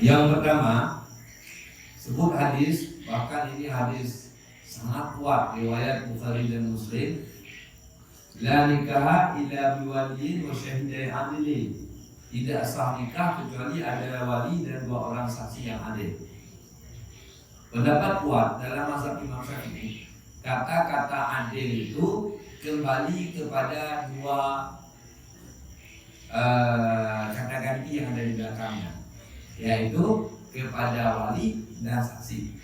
Yang pertama, sebut hadis, bahkan ini hadis sangat kuat riwayat Bukhari dan Muslim. La nikaha illa biwaliyin wa syahidai adilin. Tidak sah nikah kecuali ada wali dan 2 orang saksi yang adil. Pendapat kuat dalam mazhab Imam Syafi'i, kata-kata adil itu kembali kepada 2 kata ganti yang ada di belakangnya, yaitu kepada wali dan saksi.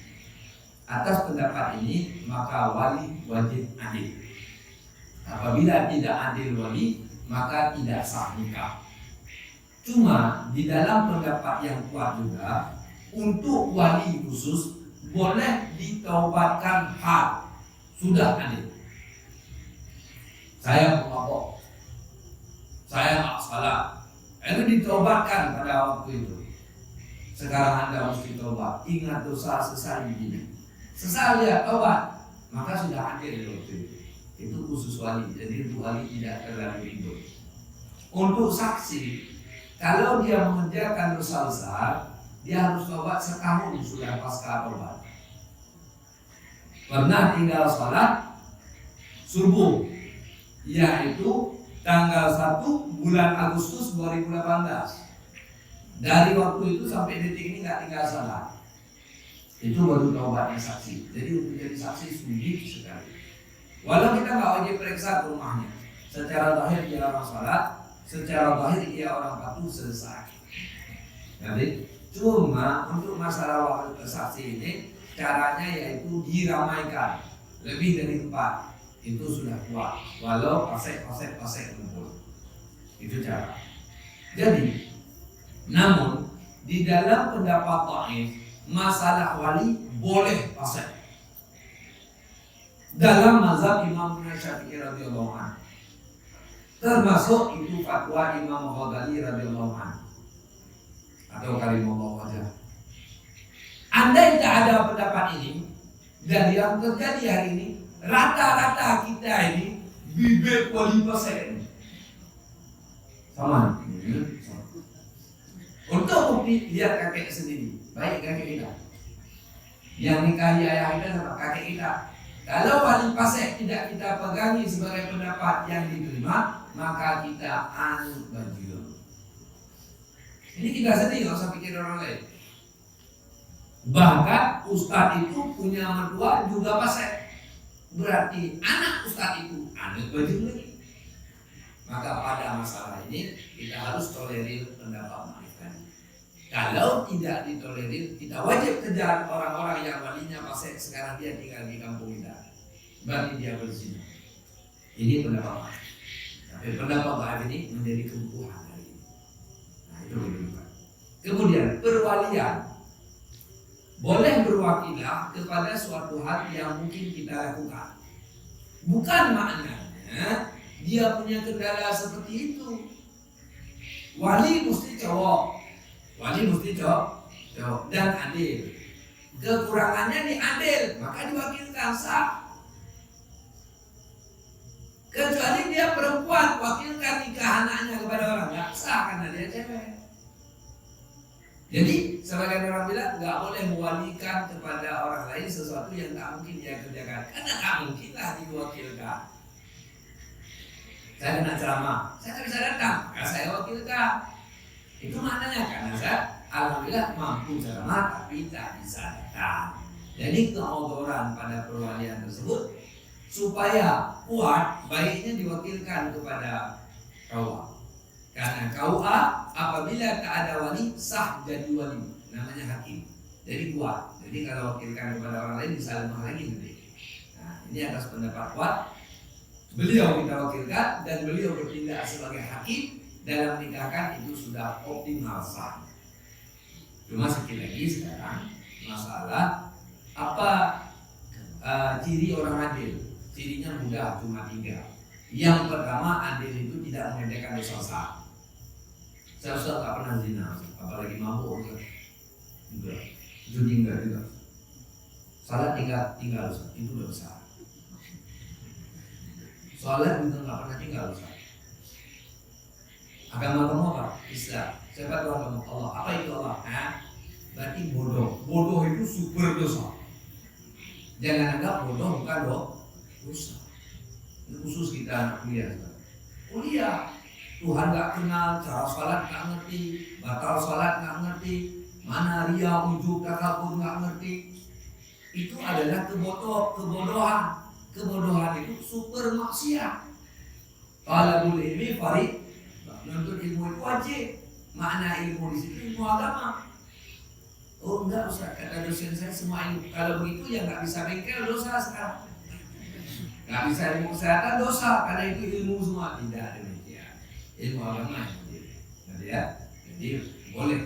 Atas pendapat ini maka wali wajib adil. Apabila tidak adil wali, maka tidak sah nikah. Cuma di dalam pendapat yang kuat juga, untuk wali khusus boleh ditaubatkan hal sudah adil. Saya pemabok, saya tak salah, itu ditaubatkan pada waktu itu. Sekarang Anda mesti taubat, ingat dosa, sesali begini. Sesal ya taubat, maka sudah adil waktu itu. Itu khusus wali, jadi untuk wali tidak terlalu ribut. Untuk saksi, kalau dia mengerjakan dosa besar, dia harus taubat setahun sudah pasca taubat. Pernah tinggal sholat subuh, yaitu tanggal 1 bulan Agustus 2018. Dari waktu itu sampai detik ini nggak tinggal sholat. Itu baru taubatnya saksi. Jadi untuk jadi saksi sulit sekali. Walau kita nggak wajib periksa ke rumahnya, secara zahir dia orang sholat, secara zahir dia orang patuh, selesai. Jadi cuma untuk masalah waktu saksi ini caranya yaitu diramaikan lebih dari 4. Itu sudah kuat, walau pasek kumpul. Itu cara. Jadi, namun di dalam pendapat dhaif masalah wali boleh pasek. Dalam mazhab Imam Syafi'i radhiyallahu anhu, termasuk itu fatwa Imam Ghazali radhiyallahu anhu atau karimallahu wajhah. Andai tak ada pendapat ini, dan yang terjadi hari ini, rata-rata kita ini bibit wali pasek sama. Untuk bukti lihat kakek sendiri, baik kakek kita yang nikahi ayah kita sama kakek kita. Kalau wali pasek tidak kita pegangi sebagai pendapat yang diterima, maka kita anut bajil. Ini kita sendiri, nggak usah pikir orang lain. Bahkan ustadz itu punya mertua juga pasek, berarti anak ustadz itu anut bajil lagi. Maka pada masalah ini kita harus tolerir pendapat mereka. Kalau tidak ditolerir, kita wajib kejar orang-orang yang walinya pasek, sekarang dia tinggal di kampung kita, berarti dia berzina. Ini pendapat. Tapi pendapat ini menjadi kebutuhan hari ini. Nah itu begitu. Kemudian perwalian boleh berwakilah kepada suatu hal yang mungkin kita lakukan. Bukan maknanya dia punya kendala seperti itu. Wali mesti cowok. Wali mesti cowok dan adil. Kekurangannya nih adil, maka diwakilkan sah. Kecuali dia perempuan, wakilkan nikah anaknya kepada orang, nggak sah karena dia cewek. Jadi sebagian orang bilang nggak boleh mewalikan kepada orang lain sesuatu yang tak mungkin dia kerjakan, karena tak mungkinlah diwakilkan. Saya kena ceramah, saya nggak bisa datang, maka saya wakilkan. Itu maknanya karena saya alhamdulillah mampu ceramah tapi tak bisa datang. Jadi keodoran pada perwalian tersebut supaya kuat, baiknya diwakilkan kepada KUA. Karena KUA apabila tak ada wali sah jadi wali, namanya hakim. Jadi kuat. Jadi kalau wakilkan kepada orang lain bisa lemah lagi nanti. Nah ini atas pendapat kuat. Beliau kita wakilkan dan beliau bertindak sebagai hakim. Dalam menikahkan itu sudah optimal sah. Cuma sekali lagi sekarang masalah apa ciri orang adil? Cirinya mudah, cuma 3. Yang pertama, adil itu tidak mengerjakan dosa besar. Saya tak pernah zina, apalagi mabuk juga, judi enggak juga. Salat tinggal itu dosa. Salat juga nggak pernah tinggal dosa. Agama kamu apa? Islam. Siapa Tuhan kamu? Allah. Apa itu Allah? berarti bodoh. Bodoh itu super dosa. Jangan anggap bodoh bukan dosa. Ini khusus kita anak kuliah. Kuliah, Tuhan gak kenal, cara salat gak ngerti, batal salat gak ngerti, mana ria, ujub, takabur gak ngerti. Itu adalah kebodohan. Kebodohan itu super maksiat. Talabul ilmi farid, menuntut ilmu itu wajib. Makna ilmu di situ ilmu agama. Oh enggak Ustaz, kata dosen saya semua ilmu. Kalau begitu ya nggak bisa bengkel dosa sekarang. Nggak bisa ilmu kesehatan dosa karena itu ilmu semua. Tidak demikian. Ilmu agama yang wajib. Jadi ya, jadi boleh